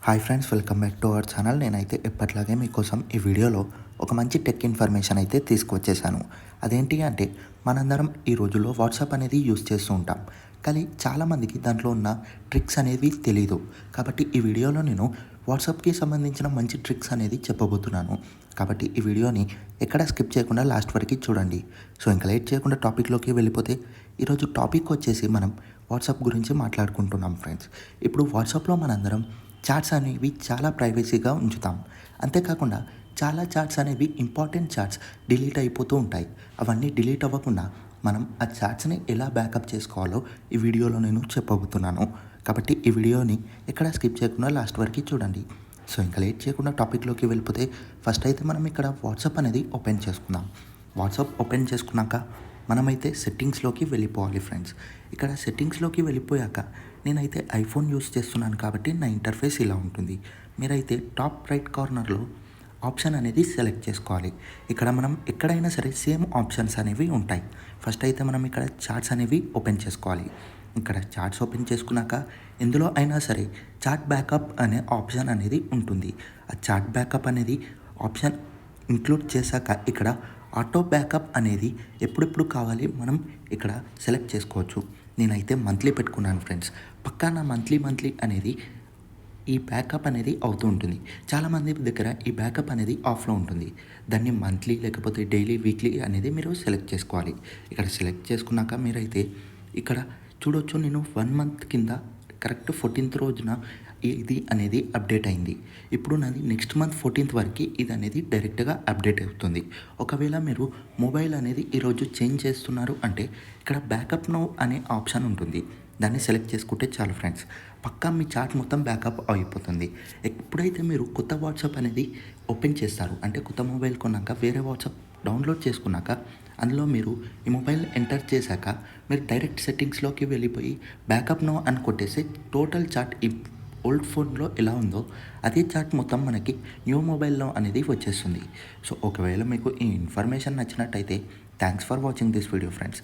Hi friends, welcome back to our channel. నేనైతే ఎప్పట్లాగే మీకోసం ఈ వీడియోలో ఒక మంచి టెక్ ఇన్ఫర్మేషన్ అయితే తీసుకువచ్చేసాను. అదేంటి అంటే మనందరం ఈ రోజుల్లో వాట్సాప్ అనేది యూస్ చేస్తూ ఉంటాం. కానీ చాలామందికి దాంట్లో ఉన్న ట్రిక్స్ అనేవి తెలీదు. కాబట్టి ఈ వీడియోలో నేను వాట్సాప్కి సంబంధించిన మంచి ట్రిక్స్ అనేది చెప్పబోతున్నాను. కాబట్టి ఈ వీడియోని ఎక్కడ స్కిప్ చేయకుండా లాస్ట్ వరకు చూడండి. సో ఇంకా లేట్ చేయకుండా టాపిక్లోకి వెళ్ళిపోతే ఈరోజు టాపిక్ వచ్చేసి మనం వాట్సాప్ గురించి మాట్లాడుకుంటున్నాం ఫ్రెండ్స్. ఇప్పుడు వాట్సాప్లో మనందరం చాట్స్ అనేవి చాలా ప్రైవసీగా ఉంచుతాం. అంతేకాకుండా చాలా చాట్స్ అనేవి ఇంపార్టెంట్ చాట్స్ డిలీట్ అయిపోతూ ఉంటాయి. అవన్నీ డిలీట్ అవ్వకుండా మనం ఆ చాట్స్ని ఎలా బ్యాకప్ చేసుకోవాలో ఈ వీడియోలో నేను చెప్పబోతున్నాను. కాబట్టి ఈ వీడియోని ఎక్కడ స్కిప్ చేయకుండా లాస్ట్ వరకు చూడండి. సో ఇంకా లేట్ చేయకుండా టాపిక్లోకి వెళ్ళిపోతే ఫస్ట్ అయితే మనం ఇక్కడ వాట్సాప్ అనేది ఓపెన్ చేసుకుందాం. వాట్సాప్ ఓపెన్ చేసుకున్నాక మనమైతే సెట్టింగ్స్లోకి వెళ్ళిపోవాలి ఫ్రెండ్స్. ఇక్కడ సెట్టింగ్స్లోకి వెళ్ళిపోయాక నేనైతే ఐఫోన్ యూస్ చేస్తున్నాను కాబట్టి నా ఇంటర్ఫేస్ ఇలా ఉంటుంది. మీరైతే టాప్ రైట్ కార్నర్లో ఆప్షన్ అనేది సెలెక్ట్ చేసుకోవాలి. ఇక్కడ మనం ఎక్కడైనా సరే సేమ్ ఆప్షన్స్ అనేవి ఉంటాయి. ఫస్ట్ అయితే మనం ఇక్కడ చార్ట్స్ అనేవి ఓపెన్ చేసుకోవాలి. ఇక్కడ చార్ట్స్ ఓపెన్ చేసుకున్నాక ఎందులో అయినా సరే చాట్ బ్యాకప్ అనే ఆప్షన్ అనేది ఉంటుంది. ఆ చాట్ బ్యాకప్ అనేది ఆప్షన్ ఇంక్లూడ్ చేశాక ఇక్కడ ఆటో బ్యాకప్ అనేది ఎప్పుడెప్పుడు కావాలి మనం ఇక్కడ సెలెక్ట్ చేసుకోవచ్చు. నేనైతే మంత్లీ పెట్టుకున్నాను ఫ్రెండ్స్. పక్కా నా మంత్లీ అనేది ఈ బ్యాకప్ అనేది అవుతూ ఉంటుంది. చాలామంది దగ్గర ఈ బ్యాకప్ అనేది ఆఫ్లో ఉంటుంది. దాన్ని మంత్లీ లేకపోతే డైలీ, వీక్లీ అనేది మీరు సెలెక్ట్ చేసుకోవాలి. ఇక్కడ సెలెక్ట్ చేసుకున్నాక మీరైతే ఇక్కడ చూడొచ్చు, నేను 1 మంత్ కింద కరెక్ట్ 14th రోజున ఇది అనేది అప్డేట్ అయింది. ఇప్పుడు నాది నెక్స్ట్ మంత్ 14th వరకు ఇది అనేది డైరెక్ట్గా అప్డేట్ అవుతుంది. ఒకవేళ మీరు మొబైల్ అనేది ఈరోజు చేంజ్ చేస్తున్నారు అంటే ఇక్కడ బ్యాకప్ నౌ అనే ఆప్షన్ ఉంటుంది. దాన్ని సెలెక్ట్ చేసుకుంటే చాలు ఫ్రెండ్స్, పక్కా మీ చాట్ మొత్తం బ్యాకప్ అయిపోతుంది. ఎప్పుడైతే మీరు కొత్త వాట్సాప్ అనేది ఓపెన్ చేస్తారు అంటే కొత్త మొబైల్ కొన్నాక వేరే వాట్సాప్ డౌన్లోడ్ చేసుకున్నాక అందులో మీరు ఈ మొబైల్ ఎంటర్ చేశాక మీరు డైరెక్ట్ సెట్టింగ్స్లోకి వెళ్ళిపోయి బ్యాకప్ నో అని కొట్టేస్తే టోటల్ చాట్ ఈ ఓల్డ్ ఫోన్లో ఎలా ఉందో అదే చాట్ మొత్తం మనకి న్యూ మొబైల్లో అనేది వచ్చేస్తుంది. సో ఒకవేళ మీకు ఈ ఇన్ఫర్మేషన్ నచ్చినట్టయితే thanks for watching this video friends.